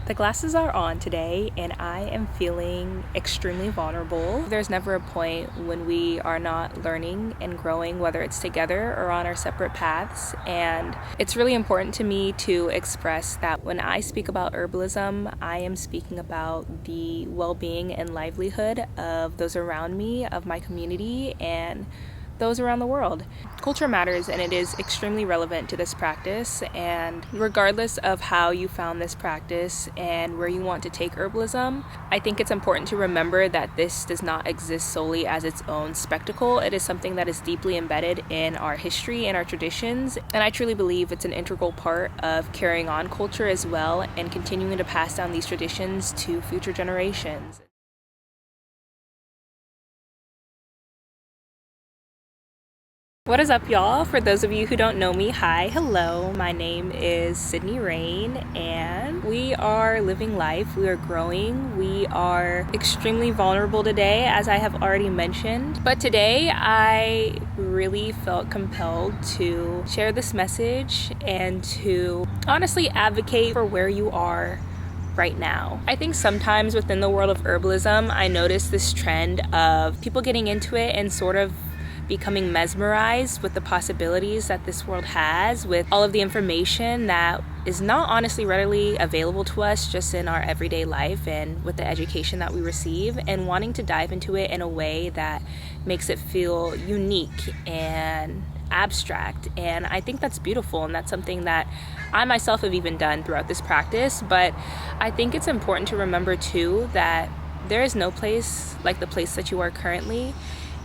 The glasses are on today and I am feeling extremely vulnerable. There's never a point when we are not learning and growing, whether it's together or on our separate paths. And it's really important to me to express that when I speak about herbalism, I am speaking about the well-being and livelihood of those around me, of my community, and those around the world. Culture matters, and it is extremely relevant to this practice, and regardless of how you found this practice and where you want to take herbalism, I think it's important to remember that this does not exist solely as its own spectacle. It is something that is deeply embedded in our history and our traditions, and I truly believe it's an integral part of carrying on culture as well and continuing to pass down these traditions to future generations. What is up, y'all? For those of you who don't know me, hi, hello. My name is Sydney Rain, and we are living life. We are growing. We are extremely vulnerable today, as I have already mentioned. But today, I really felt compelled to share this message and to honestly advocate for where you are right now. I think sometimes within the world of herbalism, I notice this trend of people getting into it and sort of becoming mesmerized with the possibilities that this world has, with all of the information that is not honestly readily available to us just in our everyday life and with the education that we receive, and wanting to dive into it in a way that makes it feel unique and abstract. And I think that's beautiful, and that's something that I myself have even done throughout this practice. But I think it's important to remember too that there is no place like the place that you are currently.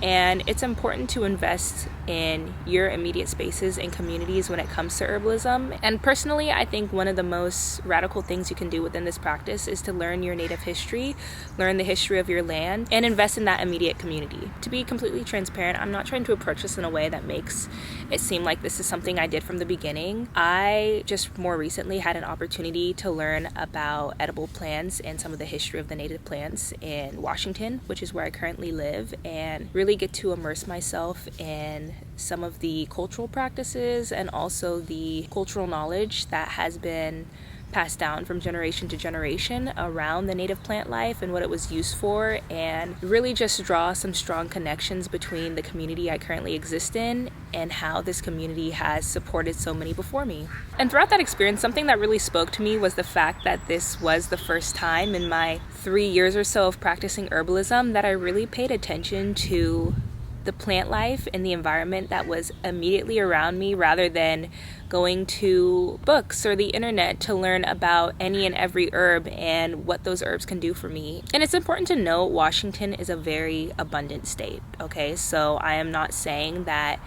And it's important to invest in your immediate spaces and communities when it comes to herbalism. And personally, I think one of the most radical things you can do within this practice is to learn your native history, learn the history of your land, and invest in that immediate community. To be completely transparent, I'm not trying to approach this in a way that makes it seem like this is something I did from the beginning. I just more recently had an opportunity to learn about edible plants and some of the history of the native plants in Washington, which is where I currently live, and really get to immerse myself in some of the cultural practices and also the cultural knowledge that has been passed down from generation to generation around the native plant life and what it was used for, and really just draw some strong connections between the community I currently exist in and how this community has supported so many before me. And throughout that experience, something that really spoke to me was the fact that this was the first time in my 3 years or so of practicing herbalism that I really paid attention to the plant life and the environment that was immediately around me, rather than going to books or the internet to learn about any and every herb and what those herbs can do for me. And it's important to note Washington is a very abundant state, okay? So I am not saying that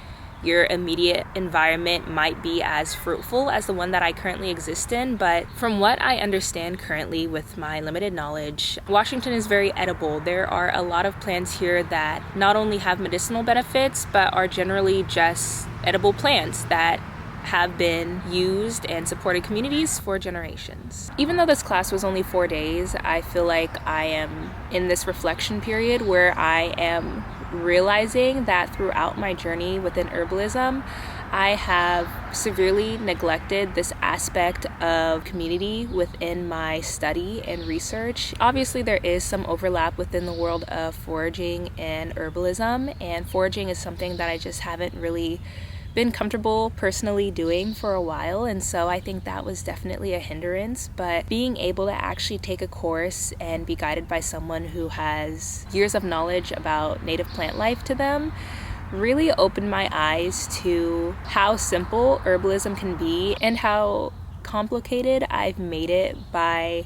your immediate environment might be as fruitful as the one that I currently exist in, but from what I understand currently with my limited knowledge, Washington is very edible. There are a lot of plants here that not only have medicinal benefits, but are generally just edible plants that have been used and supported communities for generations. Even though this class was only 4 days, I feel like I am in this reflection period where I am realizing that throughout my journey within herbalism, I have severely neglected this aspect of community within my study and research. Obviously, there is some overlap within the world of foraging and herbalism, and foraging is something that I just haven't really been comfortable personally doing for a while, and so I think that was definitely a hindrance. But being able to actually take a course and be guided by someone who has years of knowledge about native plant life to them really opened my eyes to how simple herbalism can be and how complicated I've made it by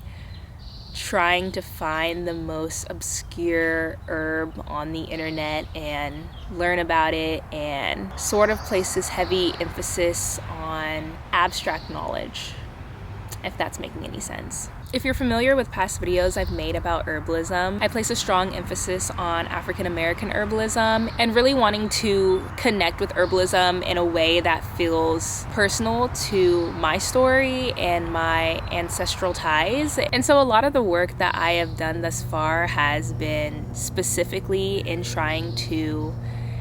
trying to find the most obscure herb on the internet and learn about it and sort of place this heavy emphasis on abstract knowledge, if that's making any sense. If you're familiar with past videos I've made about herbalism, I place a strong emphasis on African American herbalism and really wanting to connect with herbalism in a way that feels personal to my story and my ancestral ties. And so a lot of the work that I have done thus far has been specifically in trying to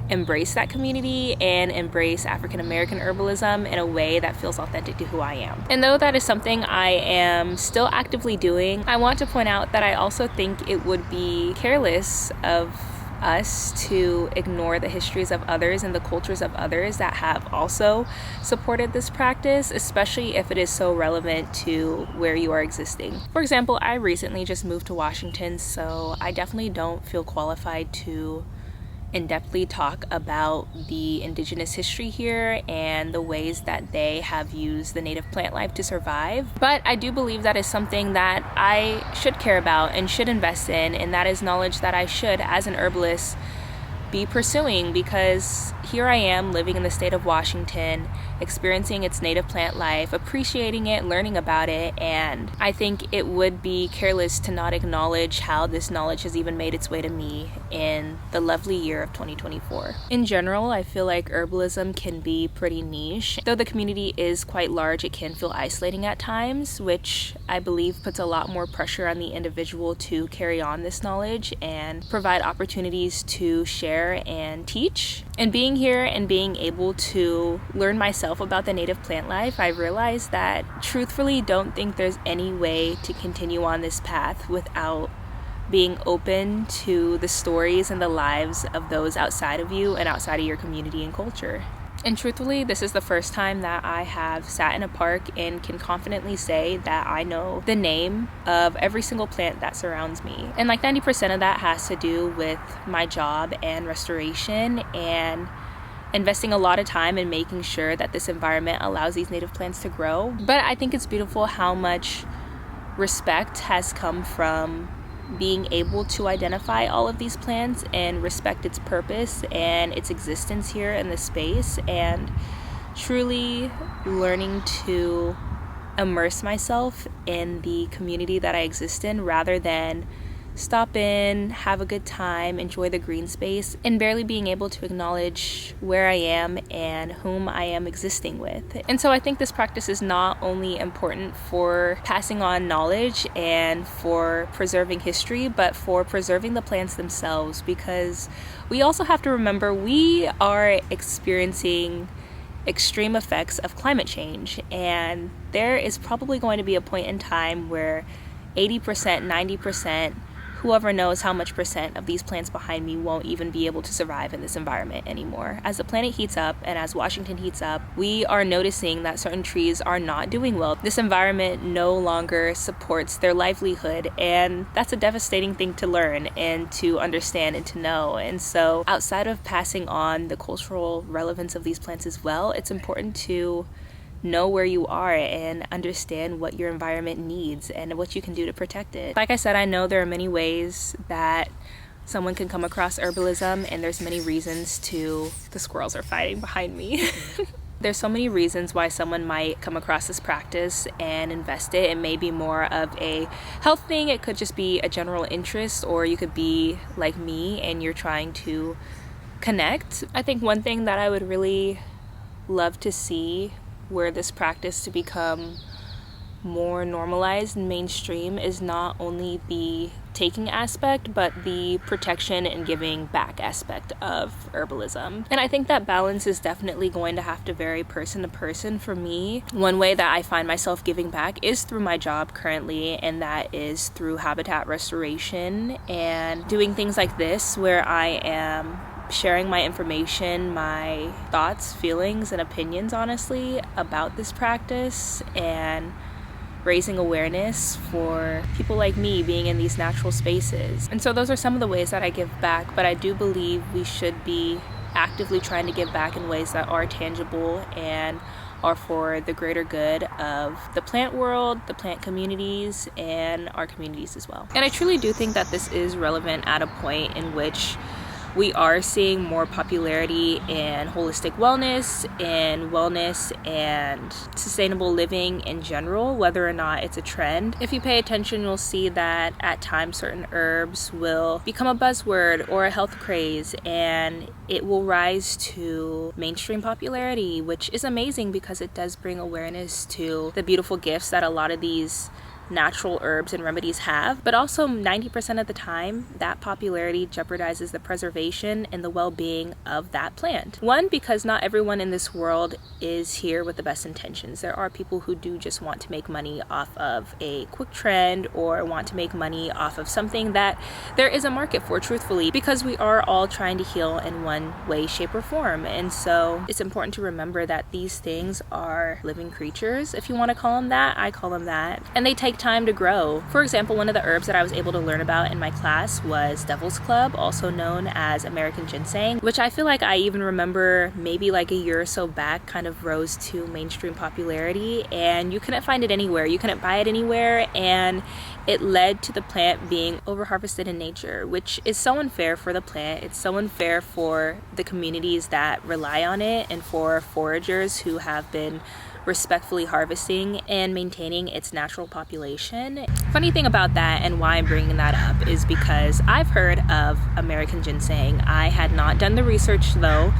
embrace that community and embrace African American herbalism in a way that feels authentic to who I am. And though that is something I am still actively doing, I want to point out that I also think it would be careless of us to ignore the histories of others and the cultures of others that have also supported this practice, especially if it is so relevant to where you are existing. For example, I recently just moved to Washington, so I definitely don't feel qualified to in-depthly talk about the indigenous history here and the ways that they have used the native plant life to survive. But I do believe that is something that I should care about and should invest in, and that is knowledge that I should, as an herbalist, be pursuing, because here I am living in the state of Washington, experiencing its native plant life, appreciating it, learning about it, and I think it would be careless to not acknowledge how this knowledge has even made its way to me in the lovely year of 2024. In general, I feel like herbalism can be pretty niche. Though the community is quite large, it can feel isolating at times, which I believe puts a lot more pressure on the individual to carry on this knowledge and provide opportunities to share and teach. And being here and being able to learn myself about the native plant life, I realized that truthfully don't think there's any way to continue on this path without being open to the stories and the lives of those outside of you and outside of your community and culture. And truthfully, this is the first time that I have sat in a park and can confidently say that I know the name of every single plant that surrounds me. And like 90% of that has to do with my job and restoration and investing a lot of time in making sure that this environment allows these native plants to grow. But I think it's beautiful how much respect has come from being able to identify all of these plants and respect its purpose and its existence here in this space, and truly learning to immerse myself in the community that I exist in rather than stop in, have a good time, enjoy the green space, and barely being able to acknowledge where I am and whom I am existing with. And so I think this practice is not only important for passing on knowledge and for preserving history, but for preserving the plants themselves, because we also have to remember we are experiencing extreme effects of climate change, and there is probably going to be a point in time where 80%, 90%, whoever knows how much percent of these plants behind me won't even be able to survive in this environment anymore. As the planet heats up and as Washington heats up, we are noticing that certain trees are not doing well. This environment no longer supports their livelihood, and that's a devastating thing to learn and to understand and to know. And so outside of passing on the cultural relevance of these plants as well, it's important to know where you are and understand what your environment needs and what you can do to protect it. Like I said, I know there are many ways that someone can come across herbalism, and there's many reasons to... The squirrels are fighting behind me. There's so many reasons why someone might come across this practice and invest it. It may be more of a health thing, it could just be a general interest, or you could be like me and you're trying to connect. I think one thing that I would really love to see where this practice to become more normalized and mainstream is not only the taking aspect, but the protection and giving back aspect of herbalism. And I think that balance is definitely going to have to vary person to person. For me, one way that I find myself giving back is through my job currently, and that is through habitat restoration and doing things like this where I am sharing my information, my thoughts, feelings, and opinions, honestly, about this practice, and raising awareness for people like me being in these natural spaces. And so those are some of the ways that I give back, but I do believe we should be actively trying to give back in ways that are tangible and are for the greater good of the plant world, the plant communities, and our communities as well. And I truly do think that this is relevant at a point in which we are seeing more popularity in holistic wellness and sustainable living in general, whether or not it's a trend. If you pay attention, you'll see that at times certain herbs will become a buzzword or a health craze, and it will rise to mainstream popularity, which is amazing because it does bring awareness to the beautiful gifts that a lot of these natural herbs and remedies have, but also 90% of the time, that popularity jeopardizes the preservation and the well-being of that plant. One, because not everyone in this world is here with the best intentions. There are people who do just want to make money off of a quick trend or want to make money off of something that there is a market for, truthfully, because we are all trying to heal in one way, shape, or form. And so it's important to remember that these things are living creatures, if you want to call them that. I call them that. And they take time to grow. For example, one of the herbs that I was able to learn about in my class was Devil's Club, also known as American ginseng, which I feel like I even remember maybe like a year or so back kind of rose to mainstream popularity, and you couldn't find it anywhere. You couldn't buy it anywhere, and it led to the plant being over-harvested in nature, which is so unfair for the plant. It's so unfair for the communities that rely on it and for foragers who have been respectfully harvesting and maintaining its natural population. Funny thing about that, and why I'm bringing that up, is because I've heard of American ginseng. I had not done the research though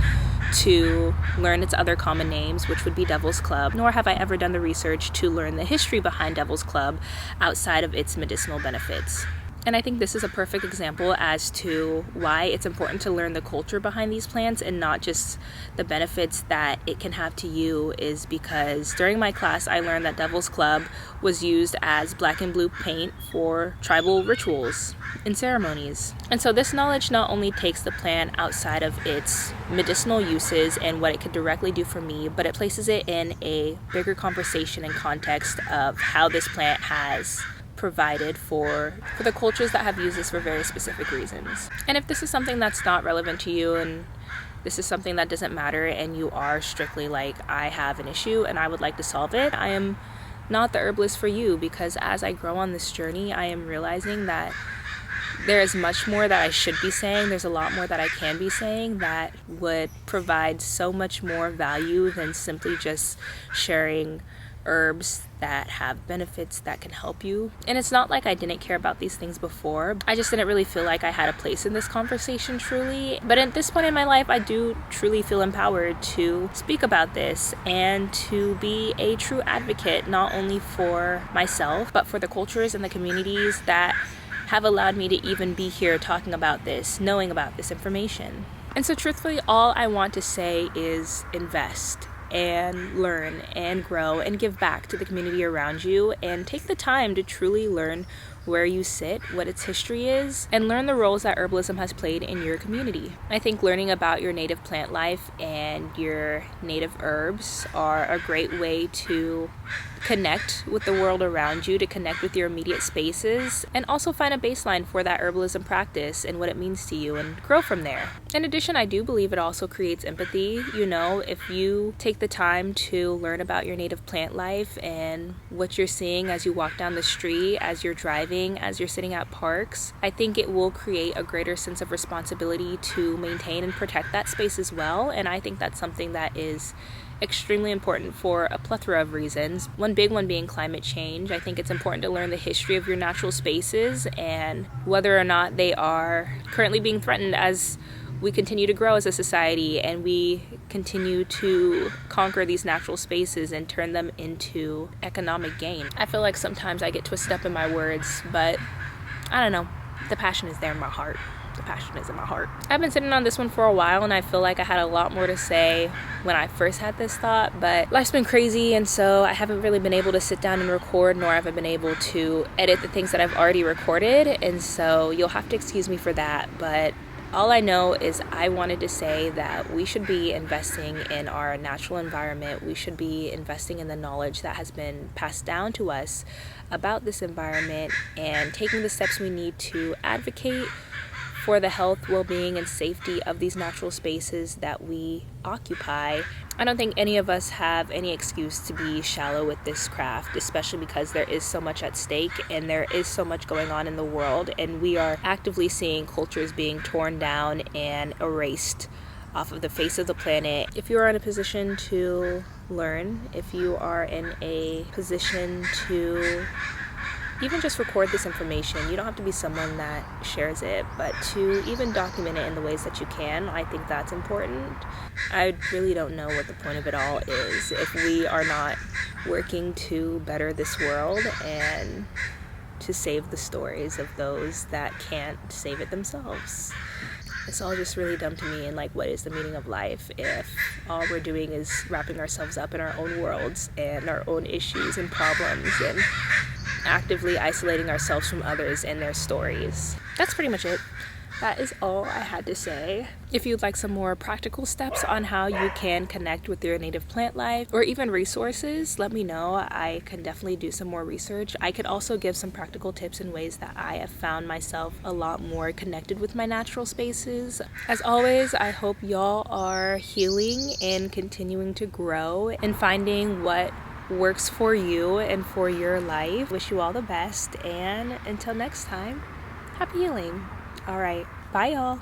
to learn its other common names, which would be Devil's Club, nor have I ever done the research to learn the history behind Devil's Club outside of its medicinal benefits. And I think this is a perfect example as to why it's important to learn the culture behind these plants and not just the benefits that it can have to you, is because during my class I learned that Devil's Club was used as black and blue paint for tribal rituals and ceremonies. And so this knowledge not only takes the plant outside of its medicinal uses and what it could directly do for me, but it places it in a bigger conversation and context of how this plant has provided for the cultures that have used this for very specific reasons. And if this is something that's not relevant to you, and this is something that doesn't matter, and you are strictly like, I have an issue and I would like to solve it, I am not the herbalist for you, because as I grow on this journey, I am realizing that there is much more that I should be saying. There's a lot more that I can be saying that would provide so much more value than simply just sharing herbs that have benefits that can help you. And it's not like I didn't care about these things before. I just didn't really feel like I had a place in this conversation truly. But at this point in my life, I do truly feel empowered to speak about this and to be a true advocate, not only for myself, but for the cultures and the communities that have allowed me to even be here talking about this, knowing about this information. And so truthfully, all I want to say is invest and learn and grow and give back to the community around you, and take the time to truly learn where you sit, what its history is, and learn the roles that herbalism has played in your community. I think learning about your native plant life and your native herbs are a great way to connect with the world around you, to connect with your immediate spaces, and also find a baseline for that herbalism practice and what it means to you, and grow from there. In addition, I do believe it also creates empathy. You know, if you take the time to learn about your native plant life and what you're seeing as you walk down the street, as you're driving, as you're sitting at parks, I think it will create a greater sense of responsibility to maintain and protect that space as well. And I think that's something that is extremely important for a plethora of reasons. One big one being climate change. I think it's important to learn the history of your natural spaces and whether or not they are currently being threatened as we continue to grow as a society and we continue to conquer these natural spaces and turn them into economic gain. I feel like sometimes I get twisted up in my words, but I don't know. The passion is there in my heart. The passion is in my heart. I've been sitting on this one for a while, and I feel like I had a lot more to say when I first had this thought, but life's been crazy, and so I haven't really been able to sit down and record, nor have I been able to edit the things that I've already recorded, and so you'll have to excuse me for that. But all I know is I wanted to say that we should be investing in our natural environment. We should be investing in the knowledge that has been passed down to us about this environment and taking the steps we need to advocate for the health, well-being, and safety of these natural spaces that we occupy. I don't think any of us have any excuse to be shallow with this craft, especially because there is so much at stake and there is so much going on in the world, and we are actively seeing cultures being torn down and erased off of the face of the planet. If you are in a position to learn, if you are in a position to even just record this information, you don't have to be someone that shares it, but to even document it in the ways that you can, I think that's important. I really don't know what the point of it all is if we are not working to better this world and to save the stories of those that can't save it themselves. It's all just really dumb to me, and like, what is the meaning of life if all we're doing is wrapping ourselves up in our own worlds and our own issues and problems and actively isolating ourselves from others and their stories? That's pretty much it. That is all I had to say. If you'd like some more practical steps on how you can connect with your native plant life, or even resources, let me know. I can definitely do some more research. I could also give some practical tips and ways that I have found myself a lot more connected with my natural spaces. As always, I hope y'all are healing and continuing to grow and finding what works for you and for your life. Wish you all the best, and until next time, happy healing. All right, bye y'all.